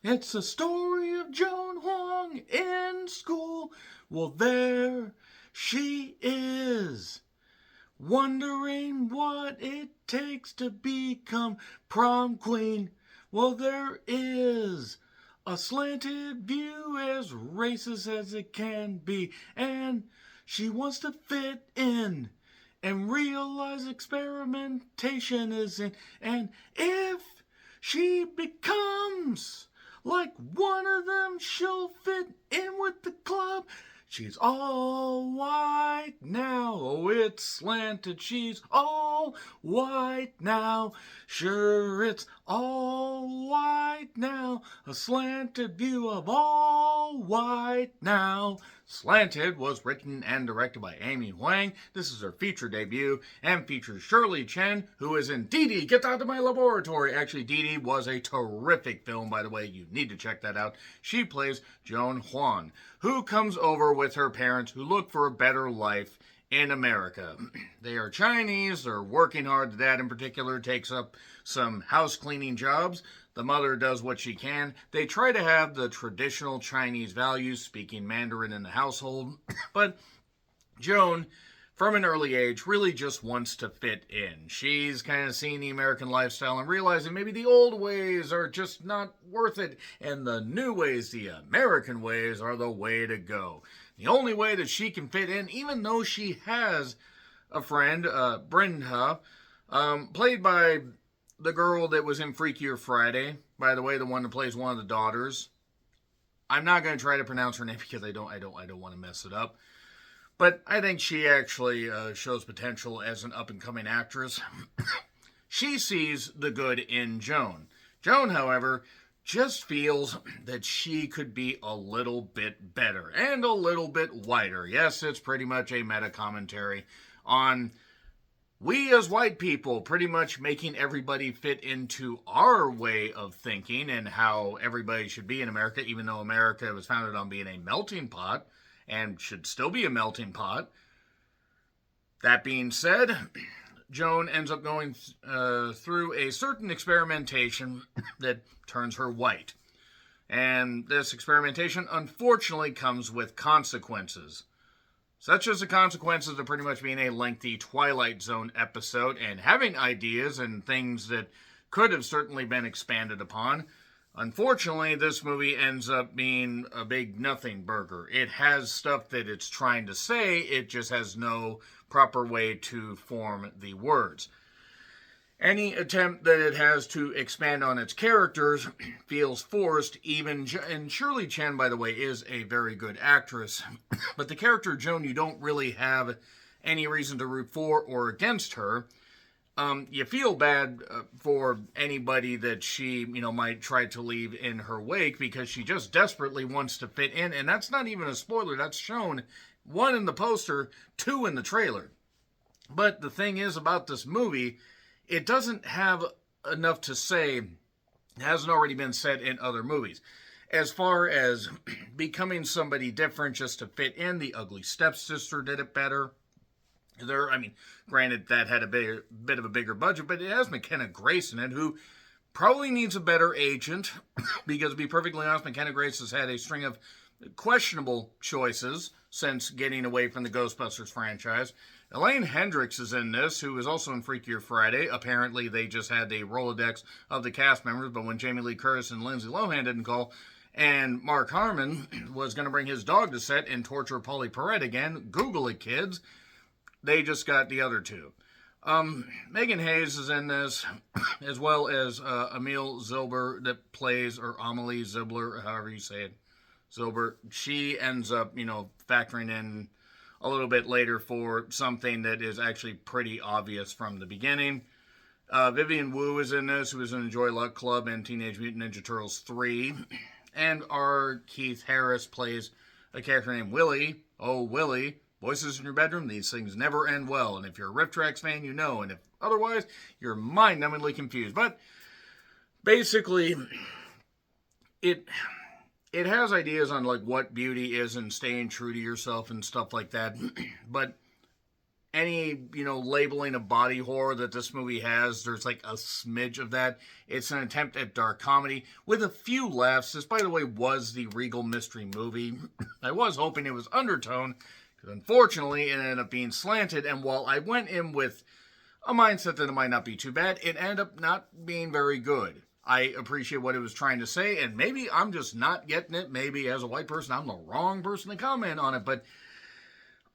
It's a story of Joan Huang in school. Well, there she is, wondering what it takes to become prom queen. Well, there is a slanted view as racist as it can be, and she wants to fit in and realize experimentation is in. And if she becomes like one of them, she'll fit in with the club. She's all white now. Oh, it's slanted. She's all white now. Sure, it's all white now. A slanted view of all white now. Slanted was written and directed by Amy Huang. This is her feature debut and features Shirley Chen, who is in Dee Dee, Get Out of My Laboratory. Actually, Dee Dee was a terrific film, by the way. You need to check that out. She plays Joan Huang, who comes over with her parents who look for a better life in America. They are Chinese. They're working hard. The dad in particular takes up some house cleaning jobs. The mother does what she can. They try to have the traditional Chinese values, speaking Mandarin in the household. But Joan, from an early age, really just wants to fit in. She's kind of seen the American lifestyle and realizing maybe the old ways are just not worth it, and the new ways, the American ways, are the way to go. The only way that she can fit in, even though she has a friend, Brenda, played by the girl that was in Freakier Friday, by the way, the one that plays one of the daughters. I'm not going to try to pronounce her name because I don't want to mess it up. But I think she actually shows potential as an up-and-coming actress. She sees the good in Joan. Joan, however, just feels that she could be a little bit better and a little bit whiter. Yes, it's pretty much a meta-commentary on we as white people pretty much making everybody fit into our way of thinking and how everybody should be in America, even though America was founded on being a melting pot and should still be a melting pot. That being said, Joan ends up going through a certain experimentation that turns her white. And this experimentation, unfortunately, comes with consequences. Such as the consequences of pretty much being a lengthy Twilight Zone episode and having ideas and things that could have certainly been expanded upon. Unfortunately, this movie ends up being a big nothing burger. It has stuff that it's trying to say, it just has no proper way to form the words. Any attempt that it has to expand on its characters feels forced, and Shirley Chen, by the way, is a very good actress. But the character Joan, you don't really have any reason to root for or against her. You feel bad for anybody that she, might try to leave in her wake because she just desperately wants to fit in. And that's not even a spoiler. That's shown, 1, in the poster, 2, in the trailer. But the thing is about this movie, it doesn't have enough to say. It hasn't already been said in other movies. As far as becoming somebody different just to fit in, The Ugly Stepsister did it better. Granted, that had a bit of a bigger budget, but it has McKenna Grace in it, who probably needs a better agent, because to be perfectly honest, McKenna Grace has had a string of questionable choices since getting away from the Ghostbusters franchise. Elaine Hendricks is in this, who is also in Freakier Friday. Apparently, they just had a Rolodex of the cast members, but when Jamie Lee Curtis and Lindsay Lohan didn't call, and Mark Harmon was going to bring his dog to set and torture Polly Perrette again, Google it, kids, they just got the other two. Megan Hayes is in this, as well as Emile Zilber that plays, or Amelie Zibler, however you say it, Zilber. She ends up, factoring in a little bit later for something that is actually pretty obvious from the beginning. Vivian Wu is in this, who is in Joy Luck Club and Teenage Mutant Ninja Turtles 3. And our Keith Harris plays a character named Willie. Oh, Willie. Voices in your bedroom, these things never end well. And if you're a Riff Tracks fan, you know. And if otherwise, you're mind-numbingly confused. But basically, it has ideas on like what beauty is and staying true to yourself and stuff like that. But any, labeling of body horror that this movie has. There's like a smidge of that. It's an attempt at dark comedy with a few laughs. This, by the way, was the Regal Mystery movie. I was hoping it was undertone, because unfortunately it ended up being slanted, and while I went in with a mindset that it might not be too bad, it ended up not being very good. I appreciate what it was trying to say, and maybe I'm just not getting it. Maybe as a white person, I'm the wrong person to comment on it, but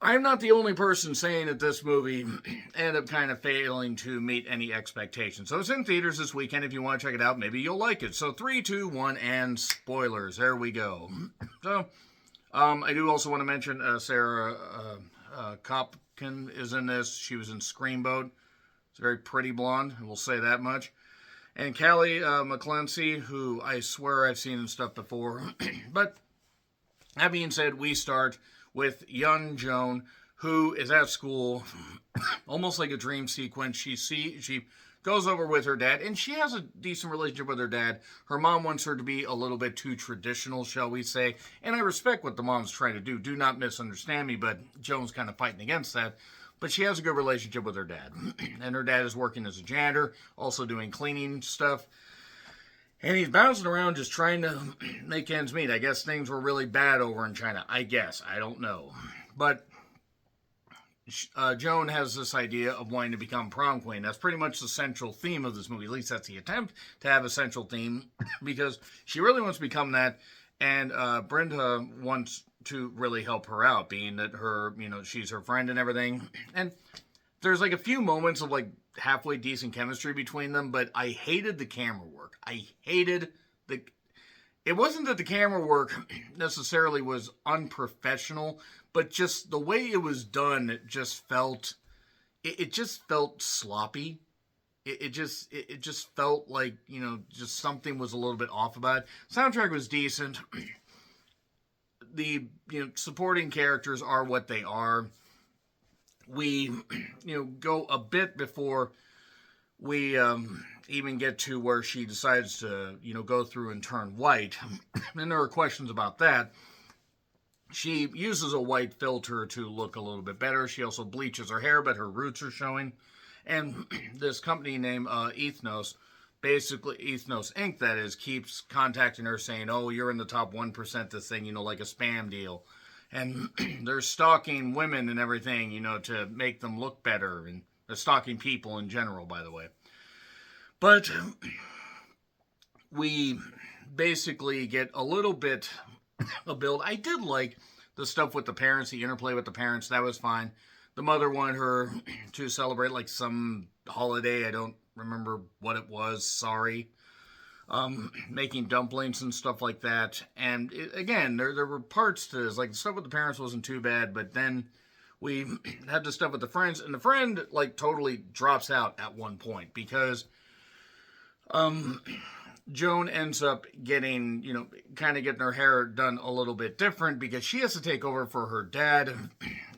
I'm not the only person saying that this movie ended up kind of failing to meet any expectations. So it's in theaters this weekend. If you want to check it out, maybe you'll like it. So 3, 2, 1, and spoilers. There we go. So I do also want to mention Sarah Kopkin is in this. She was in Screamboat. It's a very pretty blonde, and we'll say that much. And Callie McClancy, who I swear I've seen in stuff before. But that being said, we start with young Joan, who is at school, almost like a dream sequence. She goes over with her dad, and she has a decent relationship with her dad. Her mom wants her to be a little bit too traditional, shall we say, and I respect what the mom's trying to do. Do not misunderstand me, but Joan's kind of fighting against that. But she has a good relationship with her dad, and her dad is working as a janitor, also doing cleaning stuff. And he's bouncing around just trying to make ends meet. I guess things were really bad over in China. I guess. I don't know. But Joan has this idea of wanting to become prom queen. That's pretty much the central theme of this movie. At least that's the attempt to have a central theme. Because she really wants to become that. And Brenda wants to really help her out, being that she's her friend and everything. And there's like a few moments of like halfway decent chemistry between them, but I hated the camera work. It wasn't that the camera work necessarily was unprofessional, but just the way it was done, it just felt sloppy. It just felt like, just something was a little bit off about it. Soundtrack was decent. The, supporting characters are what they are. We, go a bit before we even get to where she decides to, go through and turn white. And there are questions about that. She uses a white filter to look a little bit better. She also bleaches her hair, but her roots are showing. And this company named Ethnos, basically Ethnos Inc., that is, keeps contacting her saying, oh, you're in the top 1% this thing, like a spam deal. And they're stalking women and everything, to make them look better. And they're stalking people in general, by the way. But we basically get a little bit of build. I did like the stuff with the parents, the interplay with the parents. That was fine. The mother wanted her to celebrate like some holiday. I don't remember what it was. Sorry. Making dumplings and stuff like that. And again, there were parts to this. Like the stuff with the parents wasn't too bad, but then we had the stuff with the friends, and the friend like totally drops out at one point because Joan ends up getting, kind of getting her hair done a little bit different because she has to take over for her dad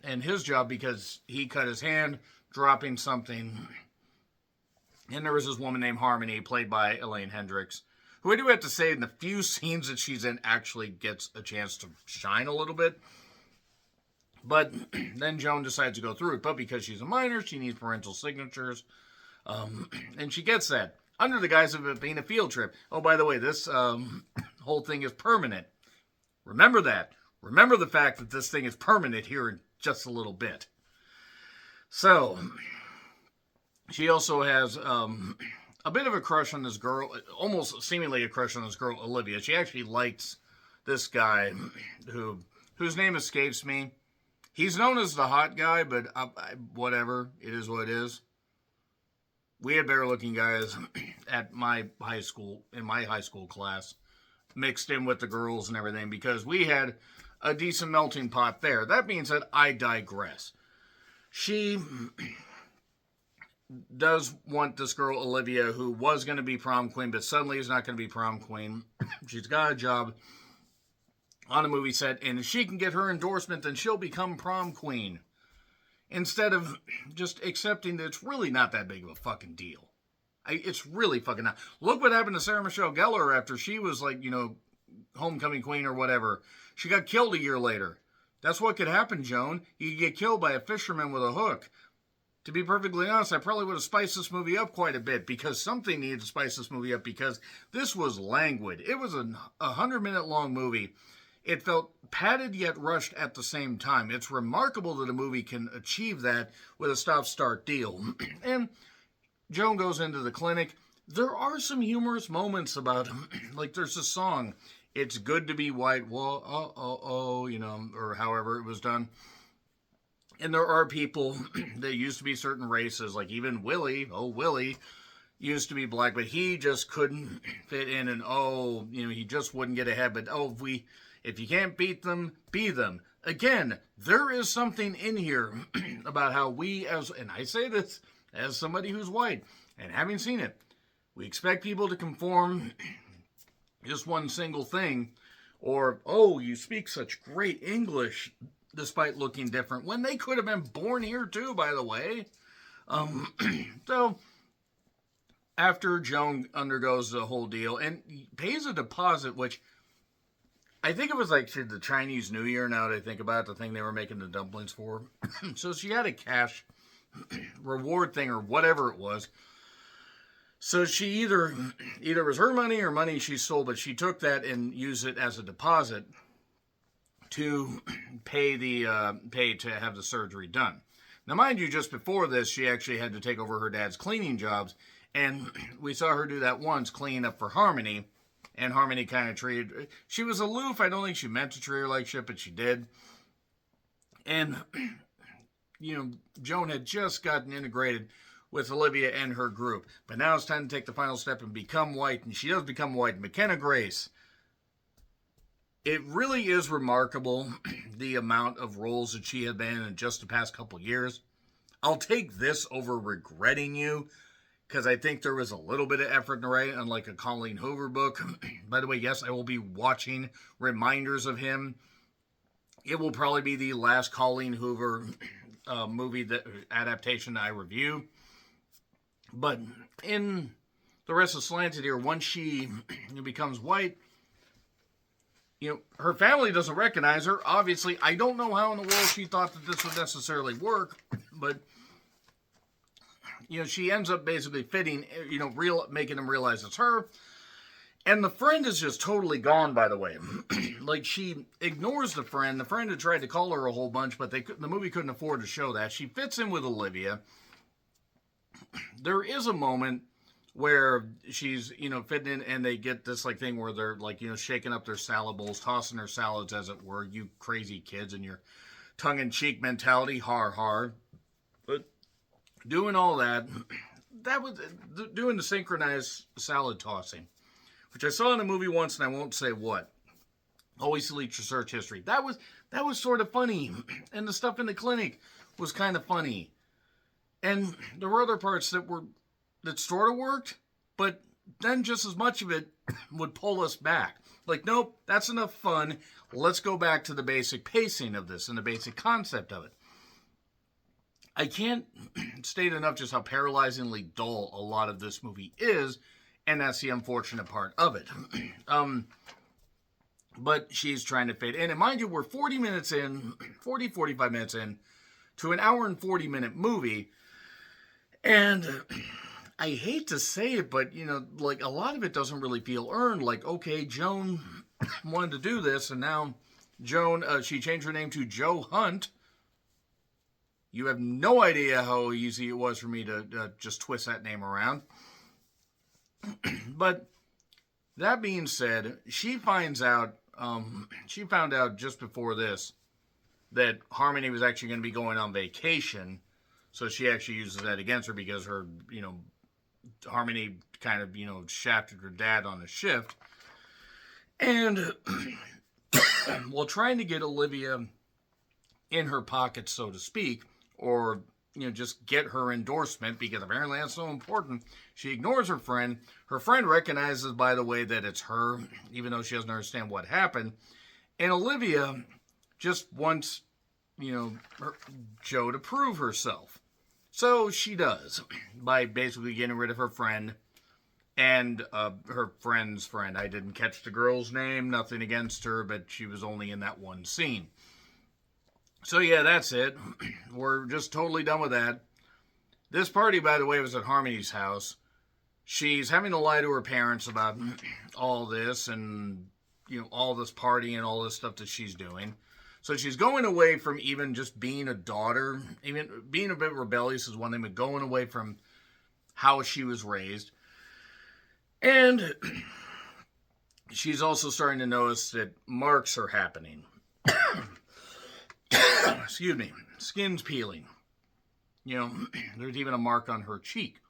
and his job because he cut his hand dropping something. And there was this woman named Harmony, played by Elaine Hendricks, who I do have to say in the few scenes that she's in actually gets a chance to shine a little bit. But then Joan decides to go through it. But because she's a minor, she needs parental signatures. And she gets that under the guise of it being a field trip. Oh, by the way, this whole thing is permanent. Remember that. Remember the fact that this thing is permanent here in just a little bit. So she also has a bit of a crush on this girl, almost seemingly a crush on this girl, Olivia. She actually likes this guy whose name escapes me. He's known as the hot guy, but whatever. It is what it is. We had better looking guys at my high school, in my high school class, mixed in with the girls and everything, because we had a decent melting pot there. That being said, I digress. She does want this girl, Olivia, who was going to be prom queen, but suddenly is not going to be prom queen. She's got a job on a movie set, and if she can get her endorsement, then she'll become prom queen. Instead of just accepting that it's really not that big of a fucking deal. It's really fucking not. Look what happened to Sarah Michelle Gellar after she was like, homecoming queen or whatever. She got killed a year later. That's what could happen, Joan. You could get killed by a fisherman with a hook. to be perfectly honest, I probably would have spiced this movie up quite a bit, because something needed to spice this movie up, because this was languid. It was a 100-minute long movie. It felt padded yet rushed at the same time. It's remarkable that a movie can achieve that with a stop-start deal. And Joan goes into the clinic. There are some humorous moments about him. Like, there's a song, "It's Good to Be White," whoa, or however it was done. And there are people that used to be certain races, like even Willie used to be black, but he just couldn't fit in, and he just wouldn't get ahead. But if you can't beat them, be them. Again, there is something in here about how and I say this as somebody who's white, and having seen it, we expect people to conform just one single thing, or, you speak such great English despite looking different, when they could have been born here too, by the way. So, after Joan undergoes the whole deal and pays a deposit, which I think it was like the Chinese New Year, now that I think about it, the thing they were making the dumplings for. So she had a cash reward thing or whatever it was. So she either it was her money or money she stole, but she took that and used it as a deposit to pay to have the surgery done. Now, mind you, just before this, she actually had to take over her dad's cleaning jobs, and we saw her do that once, cleaning up for Harmony, and Harmony kind of she was aloof. I don't think she meant to treat her like shit, but she did. And, Joan had just gotten integrated with Olivia and her group, but now it's time to take the final step and become white, and she does become white. McKenna Grace. It really is remarkable, the amount of roles that she had been in just the past couple years. I'll take this over Regretting You, because I think there was a little bit of effort in the writing, unlike a Colleen Hoover book. By the way, yes, I will be watching Reminders of Him. It will probably be the last Colleen Hoover movie adaptation that I review. But in the rest of Slanted here, once she becomes white, her family doesn't recognize her. Obviously, I don't know how in the world she thought that this would necessarily work, but, she ends up basically fitting, making them realize it's her. And the friend is just totally gone, by the way. Like, she ignores the friend. The friend had tried to call her a whole bunch, but the movie couldn't afford to show that. She fits in with Olivia. There is a moment where she's, fitting in, and they get this, thing where they're, shaking up their salad bowls, tossing their salads, as it were. You crazy kids and your tongue-in-cheek mentality, har. But doing all that was doing the synchronized salad tossing, which I saw in a movie once, and I won't say what. Always delete your search history. That was sort of funny, and the stuff in the clinic was kind of funny. And there were other parts that sort of worked, but then just as much of it would pull us back. Like, nope, that's enough fun. Let's go back to the basic pacing of this and the basic concept of it. I can't state enough just how paralyzingly dull a lot of this movie is, and that's the unfortunate part of it. But she's trying to fit in. And mind you, we're 45 minutes in to an hour and 40-minute movie. And I hate to say it, but, a lot of it doesn't really feel earned. Like, okay, Joan wanted to do this, and now Joan, she changed her name to Joe Hunt. You have no idea how easy it was for me to just twist that name around. But that being said, she found out just before this that Harmony was actually going to be going on vacation. So she actually uses that against her, because her, Harmony kind of, shafted her dad on a shift. And while trying to get Olivia in her pocket, so to speak, or, just get her endorsement, because apparently that's so important, she ignores her friend. Her friend recognizes, by the way, that it's her, even though she doesn't understand what happened. And Olivia just wants, Joe to prove herself. So she does, by basically getting rid of her friend and her friend's friend. I didn't catch the girl's name, nothing against her, but she was only in that one scene. So yeah, that's it. We're just totally done with that. This party, by the way, was at Harmony's house. She's having to lie to her parents about all this and, all this party and all this stuff that she's doing. So she's going away from even just being a daughter. Even being a bit rebellious is one thing, but going away from how she was raised. And she's also starting to notice that marks are happening. Excuse me. Skin's peeling. There's even a mark on her cheek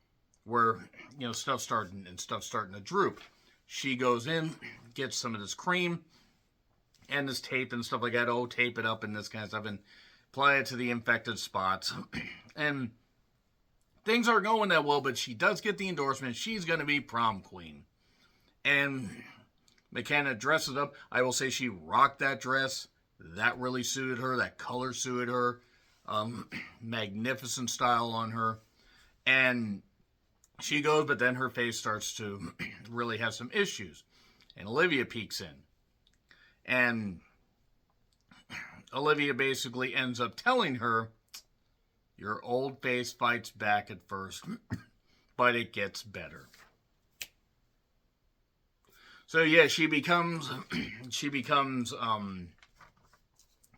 where, stuff's starting to droop. She goes in, gets some of this cream and this tape and stuff like that. Oh, tape it up and this kind of stuff and apply it to the infected spots. And things aren't going that well, but she does get the endorsement. She's going to be prom queen. And McKenna dresses up. I will say she rocked that dress. That really suited her. That color suited her. Magnificent style on her. And she goes, but then her face starts to really have some issues. And Olivia peeks in. And Olivia basically ends up telling her, your old face fights back at first, but it gets better. So yeah, she becomes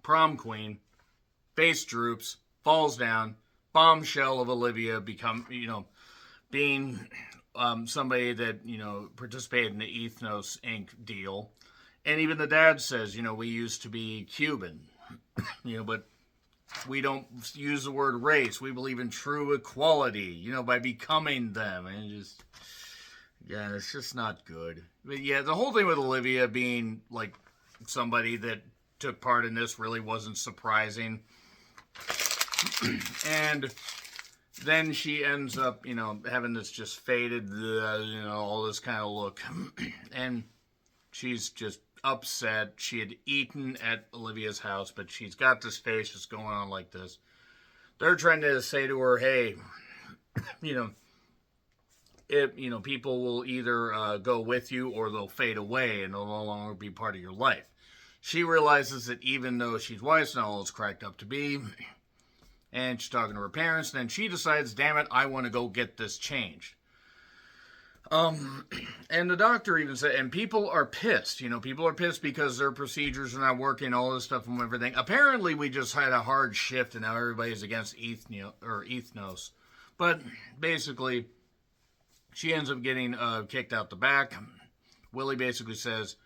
prom queen. Face droops, falls down. Bombshell of Olivia being somebody that participated in the Ethnos Inc. deal. And even the dad says, we used to be Cuban, but we don't use the word race. We believe in true equality, by becoming them. And it's just not good. But yeah, the whole thing with Olivia being like somebody that took part in this really wasn't surprising. And then she ends up, having this just faded, all this kind of look. And she's just upset. She had eaten at Olivia's house, but she's got this face just going on like this. They're trying to say to her, hey, people will either go with you or they'll fade away and they'll no longer be part of your life. She realizes that even though she's white, it's not all it's cracked up to be. And she's talking to her parents. And then she decides, damn it, I want to go get this changed. And the doctor even said, and people are pissed. People are pissed because their procedures are not working, all this stuff and everything. Apparently, we just had a hard shift and now everybody's against Ethnos. But basically, she ends up getting kicked out the back. Willie basically says,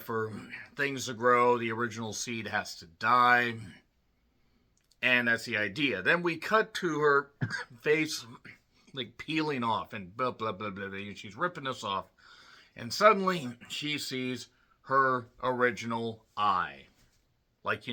for things to grow, the original seed has to die. And that's the idea. Then we cut to her face, like peeling off and blah, blah, blah, blah, blah. She's ripping this off. And suddenly she sees her original eye. Like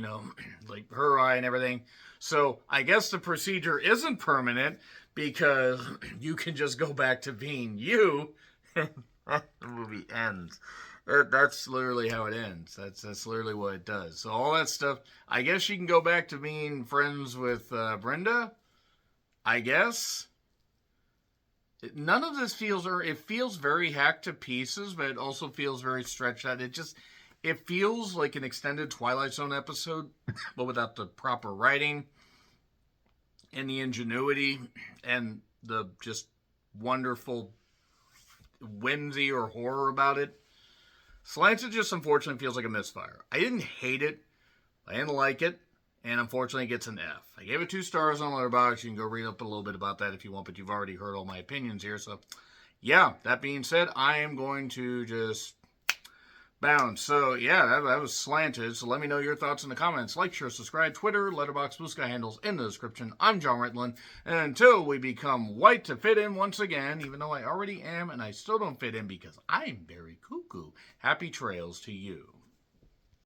her eye and everything. So I guess the procedure isn't permanent because you can just go back to being you. The movie ends. That's literally how it ends. That's literally what it does. So all that stuff, I guess she can go back to being friends with Brenda. I guess. None of this it feels very hacked to pieces, but it also feels very stretched out. It feels like an extended Twilight Zone episode, but without the proper writing and the ingenuity and the just wonderful whimsy or horror about it. Slanted just unfortunately feels like a misfire. I didn't hate it. I didn't like it. And unfortunately it gets an F. I gave it 2 stars on Letterboxd. You can go read up a little bit about that if you want, but you've already heard all my opinions here. So, yeah, that being said, I am going to just bounce. So, yeah, that was Slanted. So let me know your thoughts in the comments. Like, share, subscribe, Twitter, Letterboxd, Blue Sky handles in the description. I'm John Rittland. And until we become white to fit in once again, even though I already am and I still don't fit in because I'm very cuckoo, happy trails to you.